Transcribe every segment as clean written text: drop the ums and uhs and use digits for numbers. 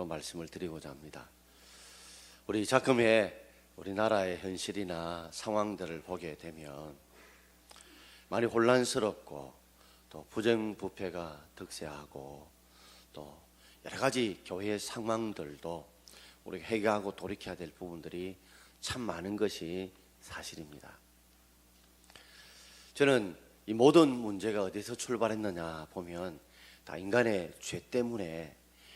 말씀을 드리고자 합니다. 우리 작금의 우리나라의 현실이나 상황들을 보게 되면 많이 혼란스럽고 또 부정부패가 득세하고 또 여러 가지 교회의 상황들도 우리가 회개하고 돌이켜야 될 부분들이 참 많은 것이 사실입니다. 저는 이 모든 문제가 어디서 출발했느냐 보면 다 인간의 죄 때문에,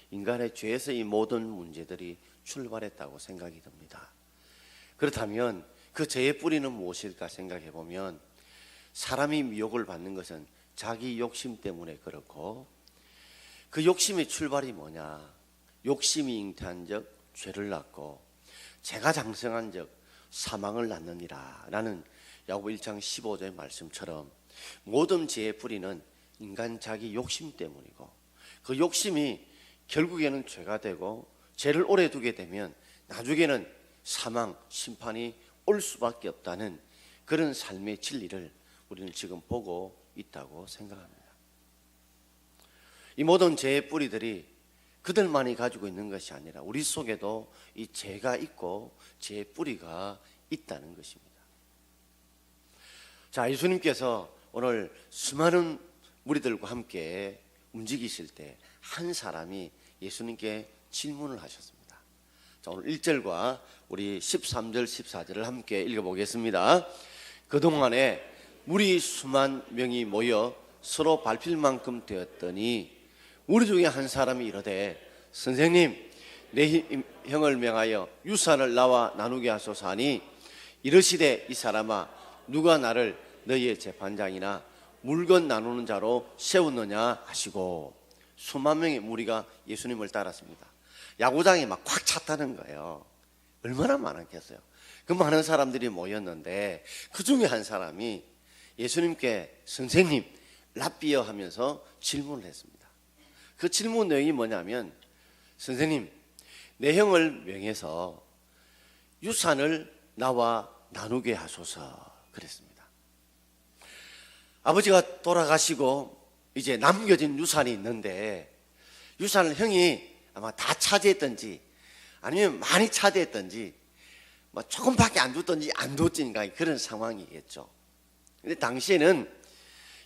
인간의 죄에서 이 모든 문제들이 출발했다고 생각이 듭니다. 그렇다면 그 죄의 뿌리는 무엇일까 생각해 보면, 사람이 미혹을 받는 것은 자기 욕심 때문에 그렇고, 그 욕심의 출발이 뭐냐? 욕심이 잉태한 적 죄를 낳고, 죄가 장성한 적 사망을 낳느니라 라는 야고보 1장 15절의 말씀처럼, 모든 죄의 뿌리는 인간 자기 욕심 때문이고, 그 욕심이 결국에는 죄가 되고, 죄를 오래 두게 되면 나중에는 사망, 심판이 올 수밖에 없다는 그런 삶의 진리를 우리는 지금 보고 있다고 생각합니다. 이 모든 죄의 뿌리들이 그들만이 가지고 있는 것이 아니라 우리 속에도 이 죄가 있고 죄의 뿌리가 있다는 것입니다. 자, 예수님께서 오늘 수많은 무리들과 함께 움직이실 때 한 사람이 예수님께 질문을 하셨습니다. 자, 오늘 1절과 우리 13절, 14절을 함께 읽어보겠습니다. 그동안에 무리 수만 명이 모여 서로 밟힐 만큼 되었더니 우리 중에 한 사람이 이르되, 선생님, 내 형을 명하여 유산을 나와 나누게 하소서 하니, 이르시되, 이 사람아, 누가 나를 너희의 재판장이나 물건 나누는 자로 세웠느냐 하시고, 수만 명의 무리가 예수님을 따랐습니다. 야구장이 막 꽉 찼다는 거예요. 얼마나 많았겠어요. 그 많은 사람들이 모였는데 그 중에 한 사람이 예수님께 선생님, 랍비여 하면서 질문을 했습니다. 그 질문 내용이 뭐냐면, 선생님, 내 형을 명해서 유산을 나와 나누게 하소서 그랬습니다. 아버지가 돌아가시고 이제 남겨진 유산이 있는데, 유산을 형이 아마 다 차지했던지 아니면 많이 차지했던지 뭐 조금밖에 안 줬던지 안 줬던지 그런 상황이겠죠. 근데 당시에는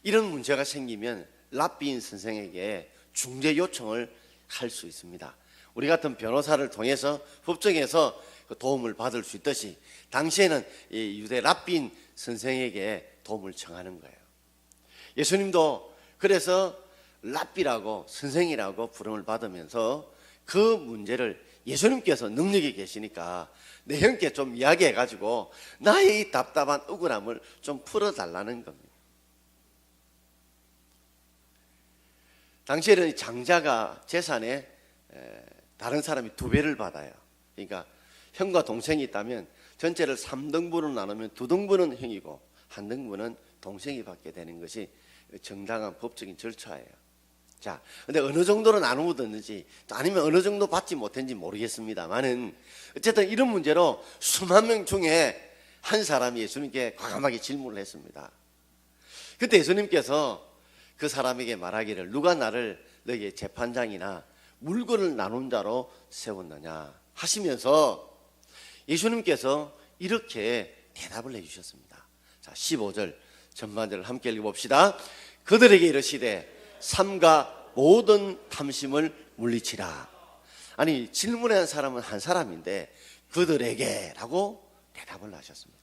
이런 문제가 생기면 랍비인 선생에게 중재 요청을 할 수 있습니다. 우리 같은 변호사를 통해서 법정에서 그 도움을 받을 수 있듯이 당시에는 이 유대 랍비인 선생에게 도움을 청하는 거예요. 예수님도 그래서 랍비라고, 선생이라고 부름을 받으면서 그 문제를 예수님께서 능력이 계시니까 내 형께 좀 이야기해가지고 나의 이 답답한 억울함을 좀 풀어달라는 겁니다. 당시에는 장자가 재산에 다른 사람이 2배를 받아요. 그러니까 형과 동생이 있다면 전체를 3등분으로 나누면 2등분은 형이고 1등분은 동생이 받게 되는 것이 정당한 법적인 절차예요. 자, 근데 어느 정도로 나누었는지 아니면 어느 정도 받지 못했는지 모르겠습니다만은 어쨌든 이런 문제로 수만 명 중에 한 사람이 예수님께 과감하게 질문을 했습니다. 그때 예수님께서 그 사람에게 말하기를, 누가 나를 너희의 재판장이나 물건을 나눈 자로 세웠느냐 하시면서 예수님께서 이렇게 대답을 해주셨습니다. 자, 15절 전반절을 함께 읽어봅시다. 그들에게 이르시되 삼가 모든 탐심을 물리치라. 아니, 질문한 사람은 한 사람인데 그들에게 라고 대답을 하셨습니다.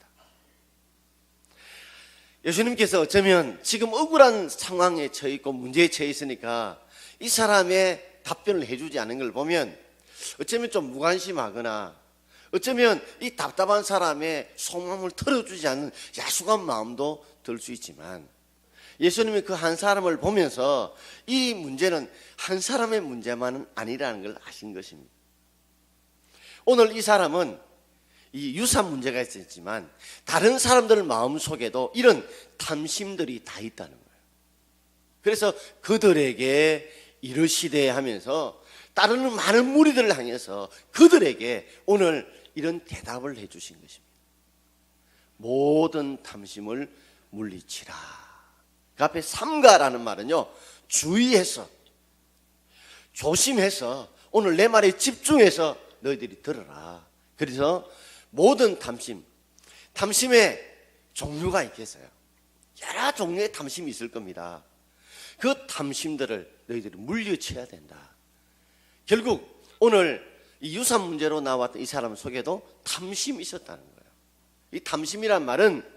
예수님께서 어쩌면 지금 억울한 상황에 처해 있고 문제에 처해 있으니까 이 사람의 답변을 해주지 않은 걸 보면 어쩌면 좀 무관심하거나 어쩌면 이 답답한 사람의 속마음을 털어주지 않는 야속한 마음도 들 수 있지만, 예수님이 그 한 사람을 보면서 이 문제는 한 사람의 문제만은 아니라는 걸 아신 것입니다. 오늘 이 사람은 이 유산 문제가 있었지만 다른 사람들 마음속에도 이런 탐심들이 다 있다는 거예요. 그래서 그들에게 이르시되 하면서 따르는 많은 무리들을 향해서 그들에게 오늘 이런 대답을 해주신 것입니다. 모든 탐심을 물리치라. 그 앞에 삼가라는 말은요, 주의해서 조심해서 오늘 내 말에 집중해서 너희들이 들어라. 그래서 모든 탐심의 종류가 있겠어요. 여러 종류의 탐심이 있을 겁니다. 그 탐심들을 너희들이 물리쳐야 된다. 결국 오늘 이 유산 문제로 나왔던 이 사람 속에도 탐심이 있었다는 거예요. 이 탐심이란 말은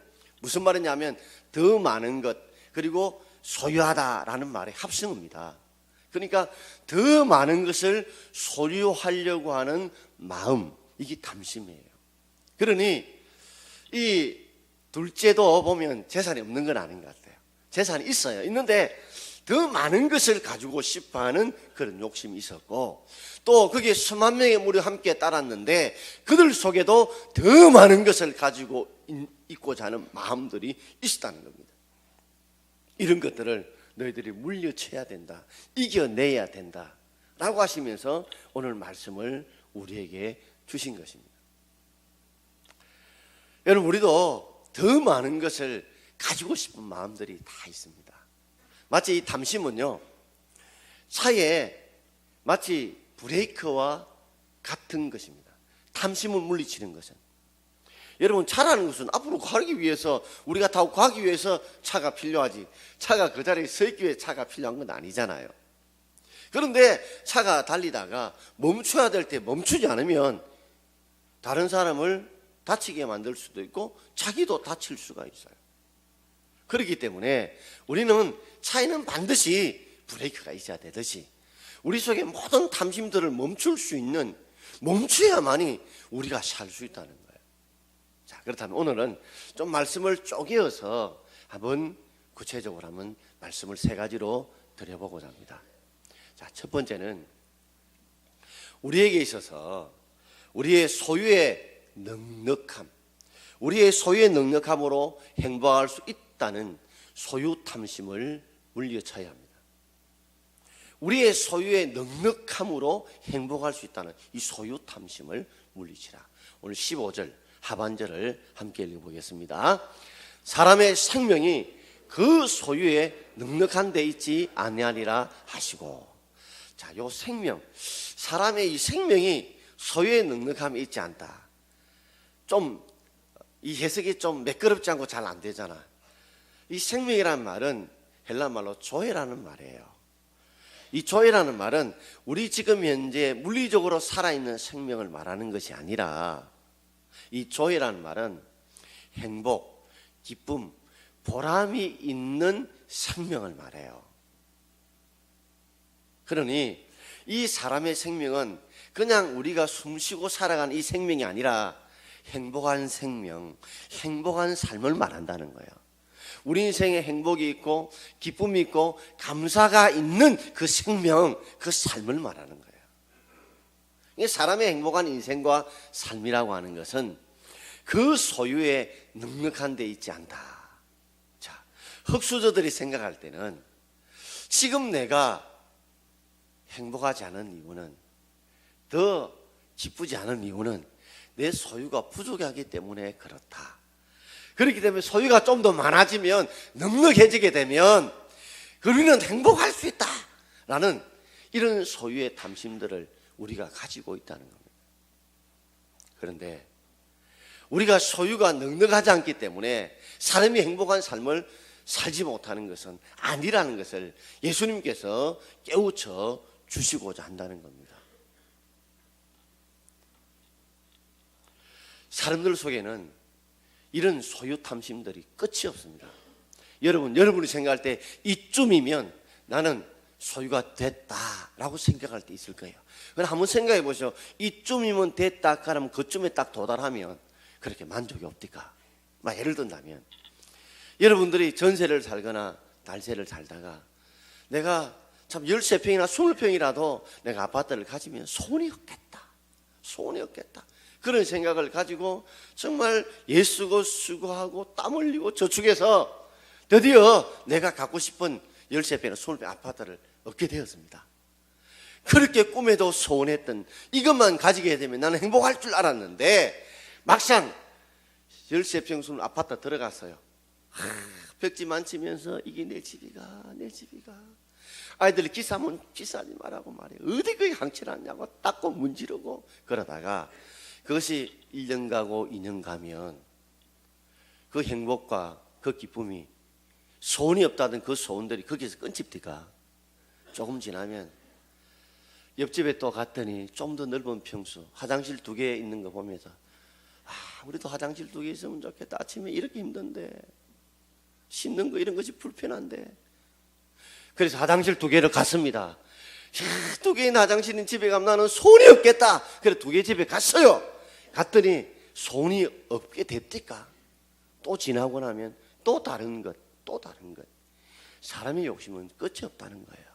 무슨 말이냐면 더 많은 것 그리고 소유하다라는 말의 합성어입니다. 그러니까 더 많은 것을 소유하려고 하는 마음, 이게 탐심이에요. 그러니 이 둘째도 보면 재산이 없는 건 아닌 것 같아요. 재산이 있어요. 있는데 더 많은 것을 가지고 싶어하는 그런 욕심이 있었고, 또 거기에 수만 명의 무리 함께 따랐는데 그들 속에도 더 많은 것을 가지고 있고자 하는 마음들이 있었다는 겁니다. 이런 것들을 너희들이 물려쳐야 된다, 이겨내야 된다 라고 하시면서 오늘 말씀을 우리에게 주신 것입니다. 여러분, 우리도 더 많은 것을 가지고 싶은 마음들이 다 있습니다. 마치 이 탐심은요, 차에 마치 브레이크와 같은 것입니다. 탐심을 물리치는 것은, 여러분, 차라는 것은 앞으로 가기 위해서, 우리가 타고 가기 위해서 차가 필요하지, 차가 그 자리에 서 있기 위해 차가 필요한 건 아니잖아요. 그런데 차가 달리다가 멈춰야 될 때 멈추지 않으면 다른 사람을 다치게 만들 수도 있고 자기도 다칠 수가 있어요. 그렇기 때문에 우리는 차에는 반드시 브레이크가 있어야 되듯이 우리 속의 모든 탐심들을 멈출 수 있는, 멈춰야만이 우리가 살 수 있다는 거예요. 자, 그렇다면 오늘은 좀 말씀을 쪼개어서 한번 구체적으로 한번 말씀을 세 가지로 드려보고자 합니다. 자, 첫 번째는 우리에게 있어서 우리의 소유의 넉넉함, 우리의 소유의 넉넉함으로 행복할 수 있다는 소유 탐심을 물리쳐야 합니다. 우리의 소유의 넉넉함으로 행복할 수 있다는 이 소유 탐심을 물리치라. 오늘 15절 하반절을 함께 읽어보겠습니다. 사람의 생명이 그 소유에 넉넉한 데 있지 아니하리라 하시고. 자, 요 생명, 사람의 이 생명이 소유에 넉넉함이 있지 않다. 좀 이 해석이 좀 매끄럽지 않고 잘 안 되잖아. 이 생명이라는 말은 헬라 말로 조에라는 말이에요. 이 조에라는 말은 우리 지금 현재 물리적으로 살아있는 생명을 말하는 것이 아니라, 이 조에라는 말은 행복, 기쁨, 보람이 있는 생명을 말해요. 그러니 이 사람의 생명은 그냥 우리가 숨쉬고 살아가는 이 생명이 아니라 행복한 생명, 행복한 삶을 말한다는 거예요. 우리 인생에 행복이 있고 기쁨이 있고 감사가 있는 그 생명, 그 삶을 말하는 거예요. 사람의 행복한 인생과 삶이라고 하는 것은 그 소유에 넉넉한 데 있지 않다. 자, 흙수저들이 생각할 때는 지금 내가 행복하지 않은 이유는, 더 기쁘지 않은 이유는 내 소유가 부족하기 때문에 그렇다. 그렇기 때문에 소유가 좀 더 많아지면, 넉넉해지게 되면 우리는 행복할 수 있다 라는 이런 소유의 탐심들을 우리가 가지고 있다는 겁니다. 그런데 우리가 소유가 넉넉하지 않기 때문에 사람이 행복한 삶을 살지 못하는 것은 아니라는 것을 예수님께서 깨우쳐 주시고자 한다는 겁니다. 사람들 속에는 이런 소유 탐심들이 끝이 없습니다. 여러분이 생각할 때 이쯤이면 나는 소유가 됐다라고 생각할 때 있을 거예요. 그럼 한번 생각해 보시죠. 이쯤이면 됐다 그러면 그쯤에 딱 도달하면 그렇게 만족이 없디까? 예를 든다면 여러분들이 전세를 살거나 날세를 살다가 내가 참 13평이나 20평이라도 내가 아파트를 가지면 소원이 없겠다. 그런 생각을 가지고 정말 애쓰고 수고하고 땀 흘리고 저축해서 드디어 내가 갖고 싶은 13평이나 20평 아파트를 얻게 되었습니다. 그렇게 꿈에도 소원했던 이것만 가지게 되면 나는 행복할 줄 알았는데 막상 13평 20평 아파트 들어갔어요. 벽지 만지면서 이게 내 집이가 아이들이 키스하면 키스하지 말라고 말이에요. 어디 그게 항칠하냐고 닦고 문지르고 그러다가 그것이 1년 가고 2년 가면 그 행복과 그 기쁨이 소원이 없다던 그 소원들이 거기서 끈집디가 조금 지나면 옆집에 또 갔더니 좀 더 넓은 평수 화장실 2개 있는 거 보면서 우리도 화장실 2개 있으면 좋겠다. 아침에 이렇게 힘든데 씻는 거 이런 것이 불편한데. 그래서 화장실 2개를 갔습니다. 2개인 화장실인 집에 가면 나는 소원이 없겠다. 그래서 2개 집에 갔어요. 갔더니 소원이 없게 됐디까. 또 지나고 나면 또 다른 것, 또 다른 것. 사람의 욕심은 끝이 없다는 거예요.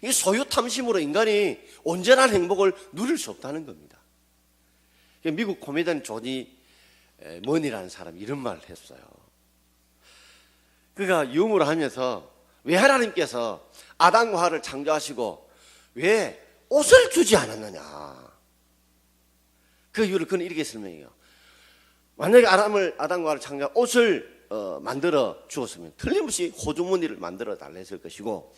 이 소유 탐심으로 인간이 온전한 행복을 누릴 수 없다는 겁니다. 미국 코미디언 조니 머니라는 사람이 이런 말을 했어요. 그가 유머를 하면서 왜 하나님께서 아담과 하와를 창조하시고 왜 옷을 주지 않았느냐. 그 이유를 그는 이렇게 설명해요. 만약에 아담과 하와를 창조한 옷을 만들어 주었으면 틀림없이 호주머니를 만들어 달라 했을 것이고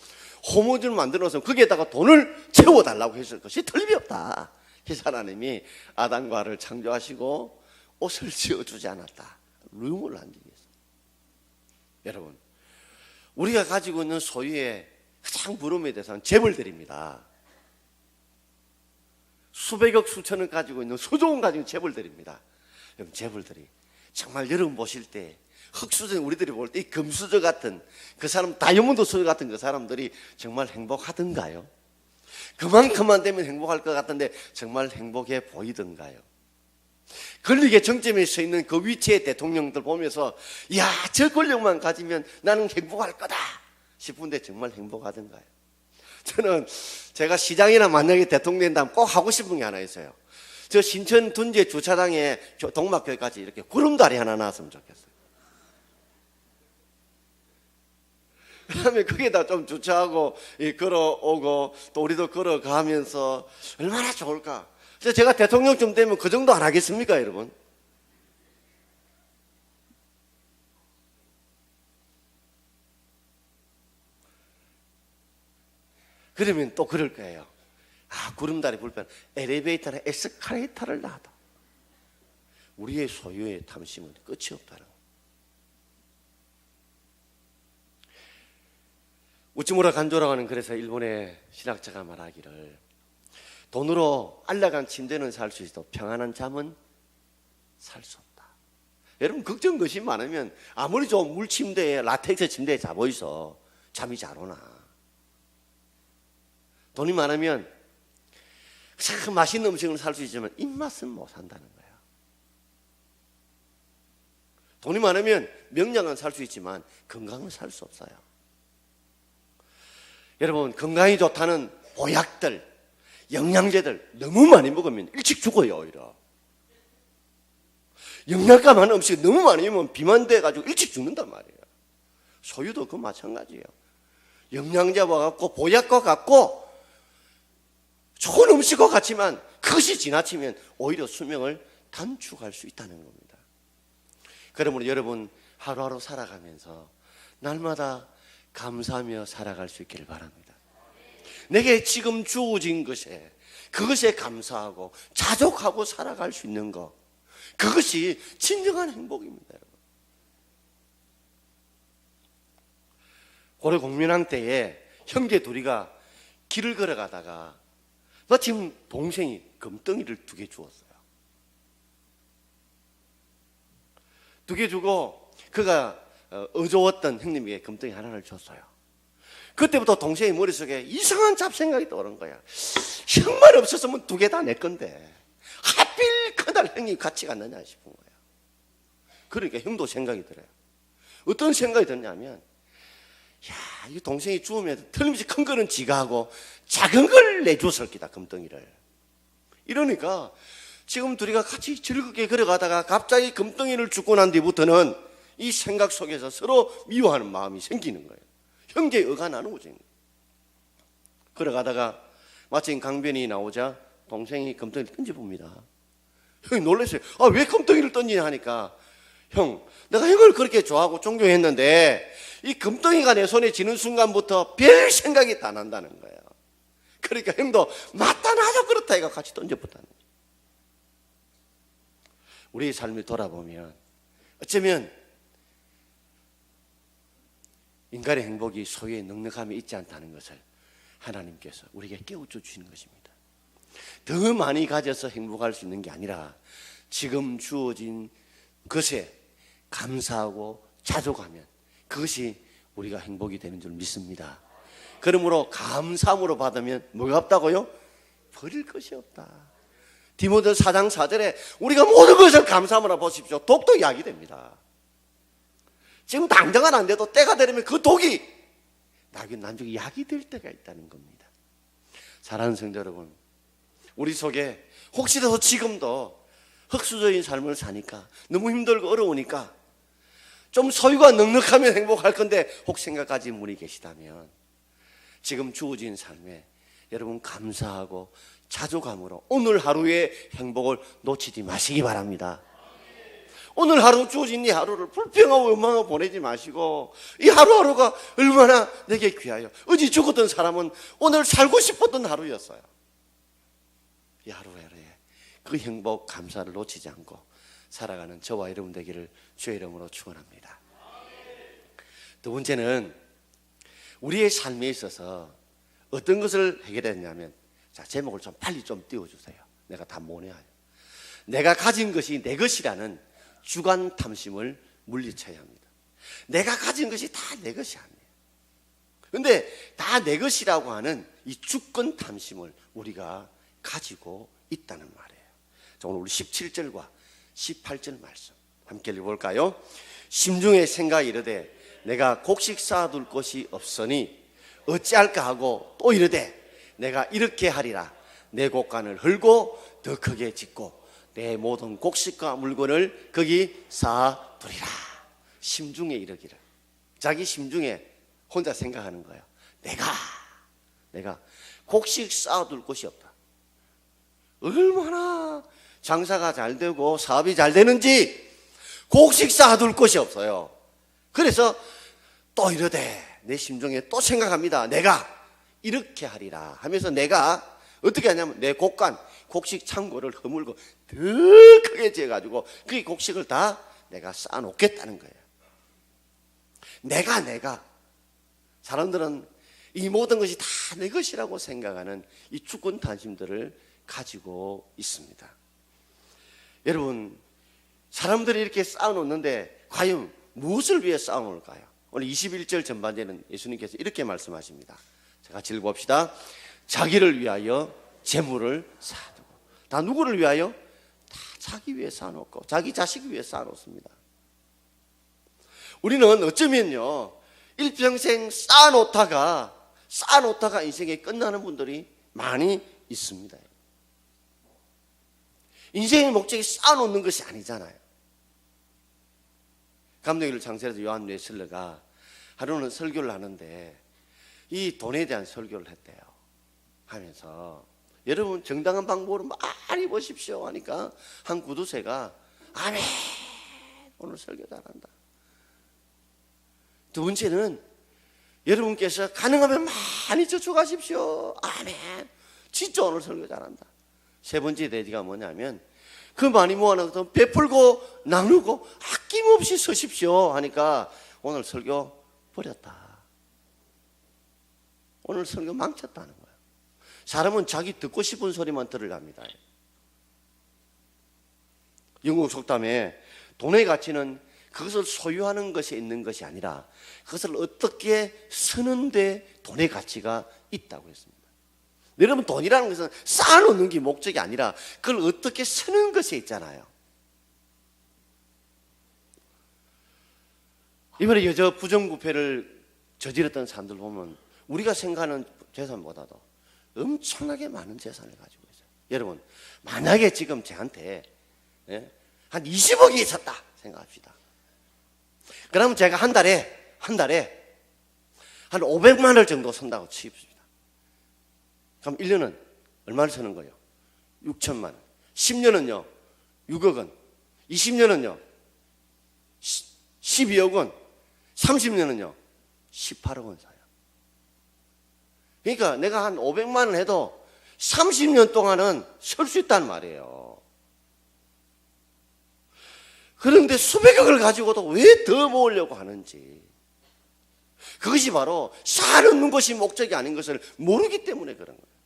호모지를 만들어서 거기에다가 돈을 채워달라고 했을 것이 틀림이 없다. 그래서 하나님이 아담과 하와를 창조하시고 옷을 지어주지 않았다. 루머를 한 적이 있어요. 여러분, 우리가 가지고 있는 소유의 가장 부러움에 대해서는 재벌들입니다. 수백억 수천억 가지고 있는 수조원 가지고 있는 재벌들입니다. 여러분, 재벌들이 정말 여러분 보실 때 흑수저, 우리들이 볼 때 이 금수저 같은 그 사람, 다이아몬드 수저 같은 그 사람들이 정말 행복하던가요? 그만큼만 되면 행복할 것 같은데 정말 행복해 보이던가요? 권력의 정점에 서 있는 그 위치의 대통령들 보면서 야, 저 권력만 가지면 나는 행복할 거다 싶은데 정말 행복하던가요? 저는 제가 시장이나 만약에 대통령 된다면 꼭 하고 싶은 게 하나 있어요. 저 신천 둔재 주차장에 동막교회까지 이렇게 구름다리 하나 놨으면 좋겠어요. 그 다음에 거기에다 좀 주차하고 걸어오고 또 우리도 걸어가면서 얼마나 좋을까. 그래서 제가 대통령쯤 되면 그 정도 안 하겠습니까, 여러분? 그러면 또 그럴 거예요. 구름다리 불편, 엘리베이터나 에스컬레이터를 놔도 우리의 소유의 탐심은 끝이 없다는 거예요. 우찌무라 간조라고 하는 그래서 일본의 신학자가 말하기를 돈으로 알라간 침대는 살 수 있어도 평안한 잠은 살 수 없다. 여러분 걱정 것이 많으면 아무리 좋은 물침대에 라텍스 침대에 잡아 있어 잠이 잘 오나. 돈이 많으면 참 맛있는 음식을 살 수 있지만 입맛은 못 산다는 거야. 돈이 많으면 명량은 살 수 있지만 건강은 살 수 없어요. 여러분 건강이 좋다는 보약들, 영양제들 너무 많이 먹으면 일찍 죽어요. 오히려 영양가 많은 음식 너무 많이 먹으면 비만 돼가지고 일찍 죽는단 말이에요. 소유도 그 마찬가지예요. 영양제와 같고 보약과 같고 좋은 음식과 같지만 그것이 지나치면 오히려 수명을 단축할 수 있다는 겁니다. 그러므로 여러분 하루하루 살아가면서 날마다 감사하며 살아갈 수 있기를 바랍니다. 내게 지금 주어진 것에 그것에 감사하고 자족하고 살아갈 수 있는 것, 그것이 진정한 행복입니다. 여러분. 고려 공민왕 때에 형제 둘이가 길을 걸어가다가 마침 동생이 금덩이를 2개 주었어요. 2개 주고 그가 어조웠던 형님에게 금덩이 하나를 줬어요. 그때부터 동생의 머릿속에 이상한 잡생각이 떠오른 거야. 형만 없었으면 2개 다 내 건데 하필 그날 형이 같이 갔느냐 싶은 거야. 그러니까 형도 생각이 들어요. 어떤 생각이 드냐면 야, 이 동생이 죽으면 틀림없이 큰 거는 지가 하고 작은 걸 내줬을 기다, 금덩이를. 이러니까 지금 둘이가 같이 즐겁게 걸어가다가 갑자기 금덩이를 주고 난 뒤부터는 이 생각 속에서 서로 미워하는 마음이 생기는 거예요. 형제의 어가 나는 거죠. 걸어가다가 마침 강변이 나오자 동생이 금덩이를 던져봅니다. 형이 놀랐어요. 왜 금덩이를 던지냐 하니까 형, 내가 형을 그렇게 좋아하고 존경했는데 이 금덩이가 내 손에 쥐는 순간부터 별 생각이 다 난다는 거예요. 그러니까 형도 맞다 나도 그렇다 해가 같이 던져붙다는 거예요. 우리의 삶을 돌아보면 어쩌면 인간의 행복이 소유의 넉넉함에 있지 않다는 것을 하나님께서 우리에게 깨우쳐 주시는 것입니다. 더 많이 가져서 행복할 수 있는 게 아니라 지금 주어진 것에 감사하고 자족하면 그것이 우리가 행복이 되는 줄 믿습니다. 그러므로 감사함으로 받으면 뭐가 없다고요? 버릴 것이 없다. 디모데 4장 4절에 우리가 모든 것을 감사함으로 보십시오. 독도 약이 됩니다. 지금 당장은 안 돼도 때가 되면 그 독이 나중에 약이 될 때가 있다는 겁니다. 사랑하는 성도 여러분, 우리 속에 혹시라도 지금도 흙수저인 삶을 사니까 너무 힘들고 어려우니까 좀 소유가 넉넉하면 행복할 건데 혹 생각하신 분이 계시다면 지금 주어진 삶에 여러분 감사하고 자족함으로 오늘 하루의 행복을 놓치지 마시기 바랍니다. 오늘 하루 주어진 이 하루를 불평하고 원망하고 보내지 마시고 이 하루하루가 얼마나 내게 귀하여. 어제 죽었던 사람은 오늘 살고 싶었던 하루였어요. 이 하루에 그 행복 감사를 놓치지 않고 살아가는 저와 여러분 되기를 주의 이름으로 축원합니다. 두 번째는 우리의 삶에 있어서 어떤 것을 해결했냐면, 자, 제목을 좀 빨리 좀 띄워주세요. 내가 다 못해요. 내가 가진 것이 내 것이라는 주관 탐심을 물리쳐야 합니다. 내가 가진 것이 다 내 것이 아니에요. 그런데 다 내 것이라고 하는 이 주권 탐심을 우리가 가지고 있다는 말이에요. 자, 오늘 우리 17절과 18절 말씀 함께 읽어볼까요? 심중에 생각이 이르되 내가 곡식 쌓아둘 곳이 없으니 어찌할까 하고 또 이르되 내가 이렇게 하리라. 내 곡간을 헐고 더 크게 짓고 내 모든 곡식과 물건을 거기 쌓아두리라. 심중에 이르기를. 자기 심중에 혼자 생각하는 거예요. 내가 곡식 쌓아둘 곳이 없다. 얼마나 장사가 잘 되고 사업이 잘 되는지 곡식 쌓아둘 곳이 없어요. 그래서 또 이러되 내 심중에 또 생각합니다. 내가 이렇게 하리라 하면서 내가 어떻게 하냐면 내 곡간, 곡식 창고를 허물고 더 크게 지어가지고 그 곡식을 다 내가 쌓아놓겠다는 거예요. 내가 사람들은 이 모든 것이 다 내 것이라고 생각하는 이 주권 탐심들을 가지고 있습니다. 여러분, 사람들이 이렇게 쌓아놓는데 과연 무엇을 위해 쌓아놓을까요? 오늘 21절 전반전에는 예수님께서 이렇게 말씀하십니다. 자, 같이 읽어봅시다. 자기를 위하여 재물을 쌓아두고. 다 누구를 위하여? 다 자기 위해 쌓아놓고 자기 자식 위해 쌓아놓습니다. 우리는 어쩌면요 일평생 쌓아놓다가 인생이 끝나는 분들이 많이 있습니다. 인생의 목적이 쌓아놓는 것이 아니잖아요. 감독일 장세라도 요한 웨슬러가 하루는 설교를 하는데 이 돈에 대한 설교를 했대요. 하면서 여러분 정당한 방법으로 많이 보십시오 하니까 한 구두쇠가 아멘 오늘 설교 잘한다. 두 번째는 여러분께서 가능하면 많이 저축하십시오. 아멘 진짜 오늘 설교 잘한다. 세 번째 대지가 뭐냐면 그 많이 모아놓은 돈 베풀고 나누고 아낌없이 쓰십시오 하니까 오늘 설교 버렸다. 오늘 설교 망쳤다는 거예요. 사람은 자기 듣고 싶은 소리만 들으랍니다. 영국 속담에 돈의 가치는 그것을 소유하는 것에 있는 것이 아니라 그것을 어떻게 쓰는데 돈의 가치가 있다고 했습니다. 여러분 돈이라는 것은 쌓아놓는 게 목적이 아니라 그걸 어떻게 쓰는 것에 있잖아요. 이번에 여자 부정부패를 저질렀던 사람들 보면 우리가 생각하는 재산보다도 엄청나게 많은 재산을 가지고 있어요. 여러분 만약에 지금 저한테 한 20억이 있었다 생각합시다. 그러면 제가 한 달에 한 500만 원 정도 쓴다고 칩시다. 그럼 1년은 얼마를 쓰는 거예요? 6천만 원. 10년은요 6억 원. 20년은요 12억 원, 30년은요 18억 원 사요. 그러니까 내가 한 500만 원 해도 30년 동안은 설 수 있단 말이에요. 그런데 수백억을 가지고도 왜 더 모으려고 하는지, 그것이 바로 사는 것이 목적이 아닌 것을 모르기 때문에 그런 거예요.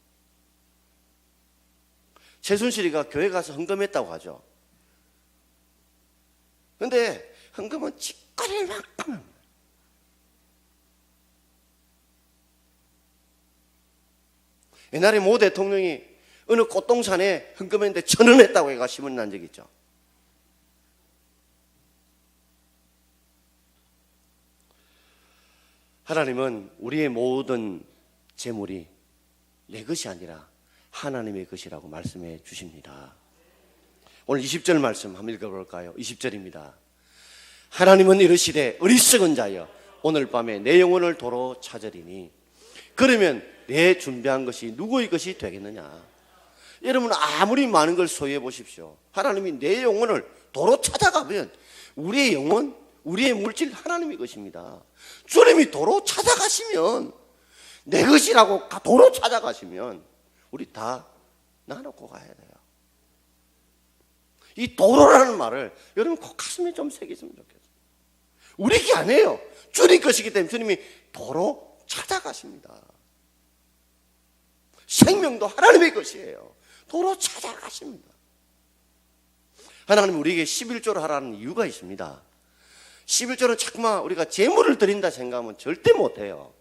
최순실이가 교회 가서 헌금했다고 하죠. 그런데 헌금은 직거래만큼 합니다. 옛날에 모 대통령이 어느 꽃동산에 헌금했는데 1,000원 했다고 해가 신문 난 적이 있죠. 하나님은 우리의 모든 재물이 내 것이 아니라 하나님의 것이라고 말씀해 주십니다. 오늘 20절 말씀 한번 읽어볼까요? 20절입니다. 하나님은 이르시되 어리석은 자여 오늘 밤에 내 영혼을 도로 찾으리니 그러면 내 준비한 것이 누구의 것이 되겠느냐. 여러분 아무리 많은 걸 소유해 보십시오. 하나님이 내 영혼을 도로 찾아가면 우리의 영혼, 우리의 물질 하나님의 것입니다. 주님이 도로 찾아가시면, 내 것이라고 도로 찾아가시면 우리 다 나눠고 가야 돼요. 이 도로라는 말을 여러분 꼭 가슴에 좀 새겼으면 좋겠어요. 우리 게 아니에요. 주님 것이기 때문에 주님이 도로 찾아가십니다. 생명도 하나님의 것이에요. 도로 찾아가십니다. 하나님 우리에게 11조를 하라는 이유가 있습니다. 11조는 자꾸만 우리가 재물을 드린다 생각하면 절대 못해요.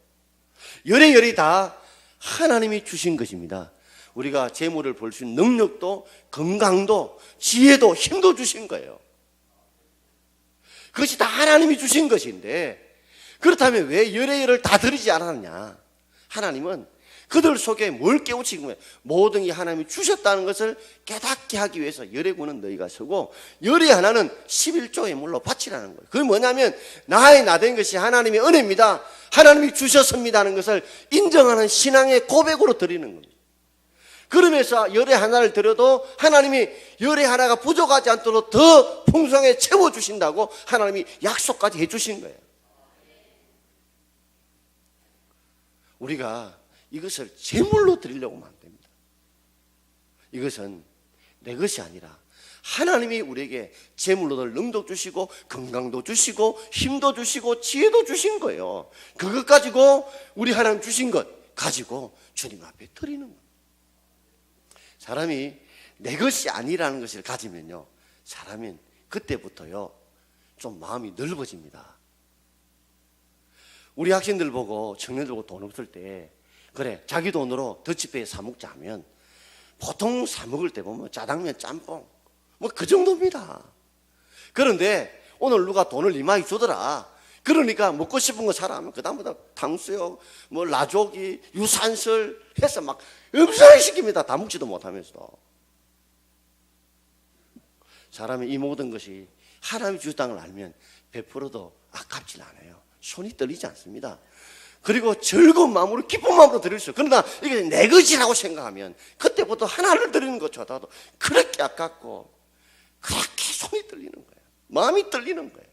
열이 다 하나님이 주신 것입니다. 우리가 재물을 벌 수 있는 능력도 건강도 지혜도 힘도 주신 거예요. 그것이 다 하나님이 주신 것인데, 그렇다면 왜 열을 다 드리지 않았느냐. 하나님은 그들 속에 뭘 깨우치는 거예요. 모든 게 하나님이 주셨다는 것을 깨닫게 하기 위해서 열의 구는 너희가 서고, 열의 하나는 11조의 물로 바치라는 거예요. 그게 뭐냐면 나의 나된 것이 하나님의 은혜입니다, 하나님이 주셨습니다는 것을 인정하는 신앙의 고백으로 드리는 겁니다. 그러면서 열의 하나를 드려도 하나님이 열의 하나가 부족하지 않도록 더 풍성하게 채워주신다고 하나님이 약속까지 해주신 거예요. 우리가 이것을 제물로 드리려고 하면 안 됩니다. 이것은 내 것이 아니라 하나님이 우리에게 제물로 늘 능력 주시고 건강도 주시고 힘도 주시고 지혜도 주신 거예요. 그것 가지고 우리 하나님 주신 것 가지고 주님 앞에 드리는 거예요. 사람이 내 것이 아니라는 것을 가지면요, 사람은 그때부터요 좀 마음이 넓어집니다. 우리 학생들 보고, 청년들 보고 돈 없을 때 그래 자기 돈으로 더치페이 사 먹자 하면 보통 사 먹을 때 보면 짜장면, 짬뽕 뭐 그 정도입니다. 그런데 오늘 누가 돈을 이마에 주더라, 그러니까 먹고 싶은 거 사라 하면 그 다음부터 탕수육, 뭐 라조기, 유산슬 해서 막 엄청나게 시킵니다. 다 먹지도 못하면서도. 사람이 이 모든 것이 하나님이 주셨다는 걸 알면 베풀어도 아깝지 않아요. 손이 떨리지 않습니다. 그리고 즐거운 마음으로, 기쁜 마음으로 드릴 수 있어요. 그러나 이게 내 것이라고 생각하면 그때부터 하나를 드리는 것조차도 그렇게 아깝고 그렇게 손이 떨리는 거예요. 마음이 떨리는 거예요.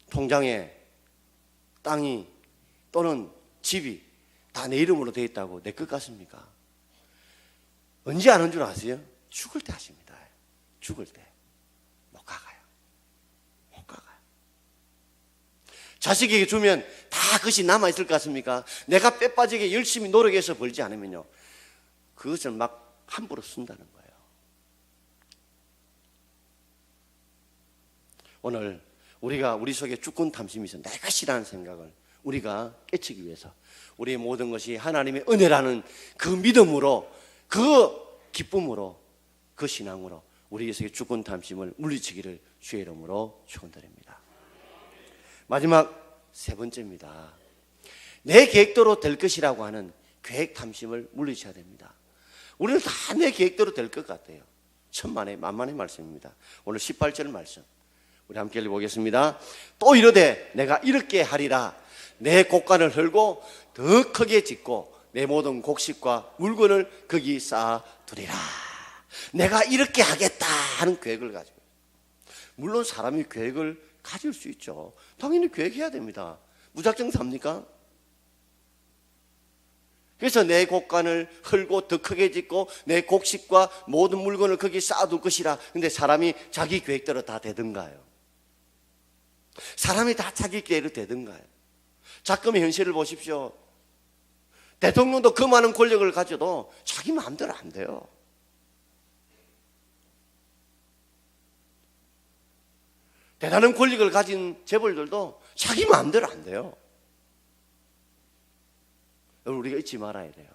통장에 땅이 또는 집이 다 내 이름으로 되어 있다고 내 것 같습니까? 언제 아는 줄 아세요? 죽을 때 하십니다. 죽을 때 못 가가요. 못 가가요. 자식에게 주면 다 그것이 남아있을 것 같습니까? 내가 뼈 빠지게 열심히 노력해서 벌지 않으면요, 그것을 막 함부로 쓴다는 거예요. 오늘 우리가 우리 속에 주권 탐심이 있어 내 것이라는 생각을 우리가 깨치기 위해서 우리의 모든 것이 하나님의 은혜라는 그 믿음으로, 그 기쁨으로, 그 신앙으로 우리 속의 주권 탐심을 물리치기를 주의 이름으로 축원드립니다. 마지막 세 번째입니다. 내 계획대로 될 것이라고 하는 계획 탐심을 물리쳐야 됩니다. 우리는 다 내 계획대로 될 것 같아요. 천만의 만만의 말씀입니다. 오늘 18절 말씀 우리 함께 읽어보겠습니다. 또 이르되 내가 이렇게 하리라. 내 곡간을 헐고 더 크게 짓고 내 모든 곡식과 물건을 거기 쌓아두리라. 내가 이렇게 하겠다 하는 계획을 가지고. 물론 사람이 계획을 가질 수 있죠. 당연히 계획해야 됩니다. 무작정 삽니까? 그래서 내 곡간을 헐고 더 크게 짓고 내 곡식과 모든 물건을 거기 쌓아둘 것이라. 근데 사람이 자기 계획대로 다 되든가요? 사람이 다 자기 계획대로 되든가요? 자금의 현실을 보십시오. 대통령도 그 많은 권력을 가져도 자기 마음대로 안 돼요. 대단한 권력을 가진 재벌들도 자기 마음대로 안 돼요. 우리가 잊지 말아야 돼요.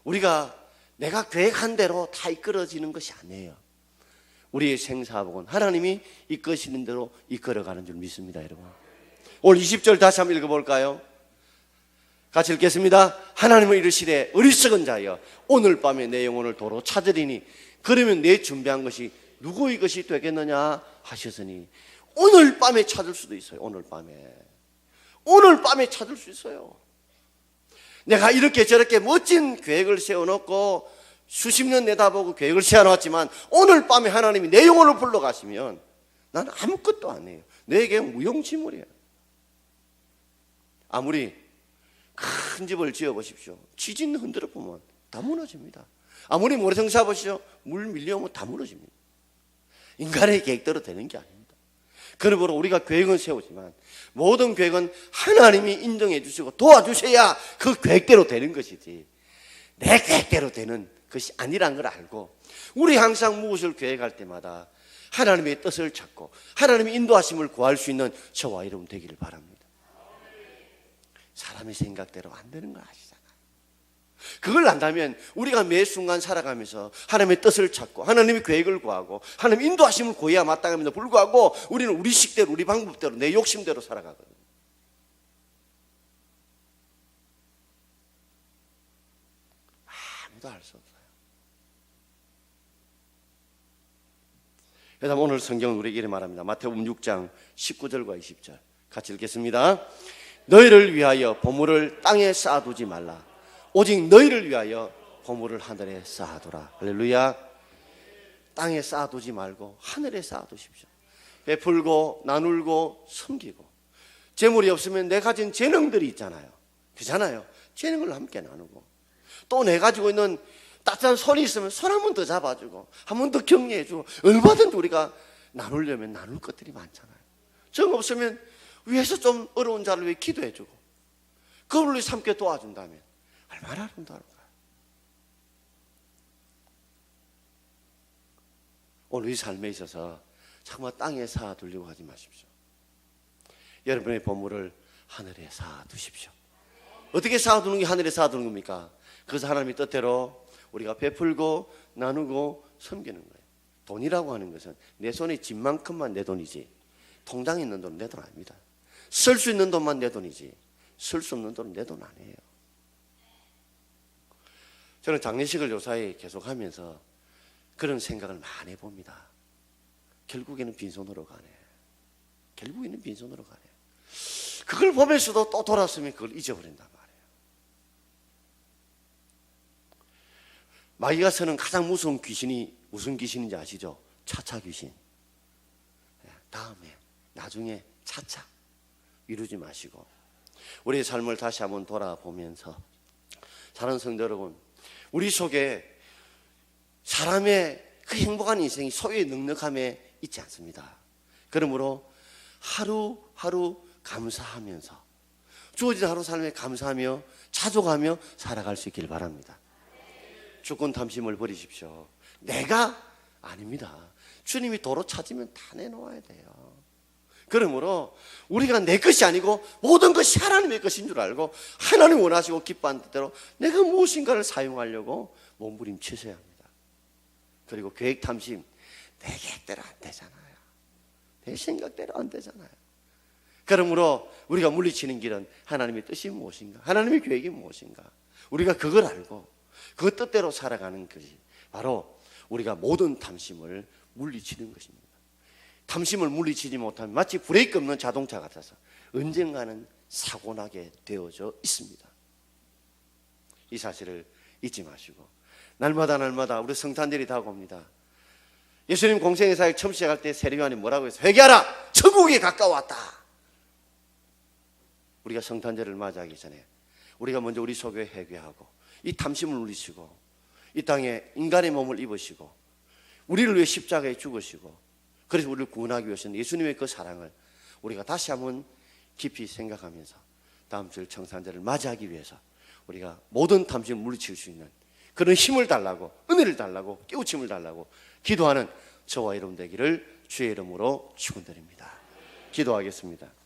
우리가 내가 계획한 대로 다 이끌어지는 것이 아니에요. 우리의 생사복은 하나님이 이끄시는 대로 이끌어가는 줄 믿습니다, 여러분. 오늘 20절 다시 한번 읽어볼까요? 같이 읽겠습니다. 하나님은 이르시되 어리석은 자여 오늘 밤에 내 영혼을 도로 찾으리니 그러면 내 준비한 것이 누구의 것이 되겠느냐 하셨으니. 오늘 밤에 찾을 수도 있어요. 오늘 밤에 찾을 수 있어요. 내가 이렇게 저렇게 멋진 계획을 세워놓고 수십 년 내다보고 계획을 세워놨지만 오늘 밤에 하나님이 내 영혼을 불러가시면 나는 아무것도 안 해요. 내게 무용지물이에요. 아무리 큰 집을 지어보십시오. 지진 흔들어 보면 다 무너집니다. 아무리 모래성 잡으시오. 물 밀려오면 다 무너집니다. 인간의 계획대로 되는 게 아닙니다. 그러므로 우리가 계획은 세우지만 모든 계획은 하나님이 인정해 주시고 도와주셔야 그 계획대로 되는 것이지 내 계획대로 되는 것이 아니란 걸 알고 우리 항상 무엇을 계획할 때마다 하나님의 뜻을 찾고 하나님의 인도하심을 구할 수 있는 저와 여러분 되기를 바랍니다. 사람의 생각대로 안 되는 거 아시잖아요. 그걸 안다면 우리가 매 순간 살아가면서 하나님의 뜻을 찾고 하나님의 계획을 구하고 하나님의 인도하심을 구해야 마땅합니다. 불구하고 우리는 우리 식대로 우리 방법대로 내 욕심대로 살아가거든요. 아무도 알 수 없어요. 그래서 오늘 성경은 우리에게 이렇게 말합니다. 마태복음 6장 19절과 20절 같이 읽겠습니다. 너희를 위하여 보물을 땅에 쌓아두지 말라. 오직 너희를 위하여 보물을 하늘에 쌓아두라. 할렐루야. 땅에 쌓아두지 말고 하늘에 쌓아두십시오. 베풀고 나누고 섬기고. 재물이 없으면 내 가진 재능들이 있잖아요. 그잖아요. 재능을 함께 나누고 또 내 가지고 있는 따뜻한 손이 있으면 손 한 번 더 잡아주고 한 번 더 격려해주고 얼마든지 우리가 나누려면 나눌 것들이 많잖아요. 정 없으면 위에서 좀 어려운 자를 위해 기도해주고 그걸 위해 함께 도와준다면 얼마나 아름다울까요? 오늘 이 삶에 있어서 정말 땅에 쌓아두려고 하지 마십시오. 여러분의 보물을 하늘에 쌓아두십시오. 어떻게 쌓아두는 게 하늘에 쌓아두는 겁니까? 그래서 하나님의 뜻대로 우리가 베풀고 나누고 섬기는 거예요. 돈이라고 하는 것은 내 손에 쥔 만큼만 내 돈이지 통장에 있는 돈은 내 돈 아닙니다. 쓸 수 있는 돈만 내 돈이지 쓸 수 없는 돈은 내 돈 아니에요. 저는 장례식을 요사이 계속하면서 그런 생각을 많이 해봅니다. 결국에는 빈손으로 가네. 결국에는 빈손으로 가네. 그걸 보면서도 또 돌아서면 그걸 잊어버린단 말이에요. 마귀가 쓰는 가장 무서운 귀신이 무슨 귀신인지 아시죠? 차차 귀신. 다음에 나중에 차차 이루지 마시고 우리의 삶을 다시 한번 돌아보면서 사랑하는 성도 여러분, 우리 속에 사람의 그 행복한 인생이 소유의 넉넉함에 있지 않습니다. 그러므로 하루하루 감사하면서 주어진 하루 삶에 감사하며 자족하며 살아갈 수 있길 바랍니다. 주권 탐심을 버리십시오. 내가 아닙니다. 주님이 도로 찾으면 다 내놓아야 돼요. 그러므로 우리가 내 것이 아니고 모든 것이 하나님의 것인 줄 알고 하나님 원하시고 기뻐하는 뜻대로 내가 무엇인가를 사용하려고 몸부림치셔야 합니다. 그리고 계획 탐심, 내 계획대로 안 되잖아요. 내 생각대로 안 되잖아요. 그러므로 우리가 물리치는 길은 하나님의 뜻이 무엇인가, 하나님의 계획이 무엇인가, 우리가 그걸 알고 그 뜻대로 살아가는 것이 바로 우리가 모든 탐심을 물리치는 것입니다. 탐심을 물리치지 못하면 마치 브레이크 없는 자동차 같아서 언젠가는 사고나게 되어져 있습니다. 이 사실을 잊지 마시고 날마다 우리 성탄절이 다가옵니다. 예수님 공생의 사역 처음 시작할 때 세례요한이 뭐라고 했어요? 회개하라! 천국이 가까웠다. 우리가 성탄절을 맞이하기 전에 우리가 먼저 우리 속에 회개하고 이 탐심을 물리치고 이 땅에 인간의 몸을 입으시고 우리를 위해 십자가에 죽으시고 그래서 우리를 구원하기 위해서는 예수님의 그 사랑을 우리가 다시 한번 깊이 생각하면서 다음 주 성탄절을 맞이하기 위해서 우리가 모든 탐심을 물리칠 수 있는 그런 힘을 달라고, 은혜를 달라고, 깨우침을 달라고 기도하는 저와 여러분 되기를 주의 이름으로 축원드립니다. 기도하겠습니다.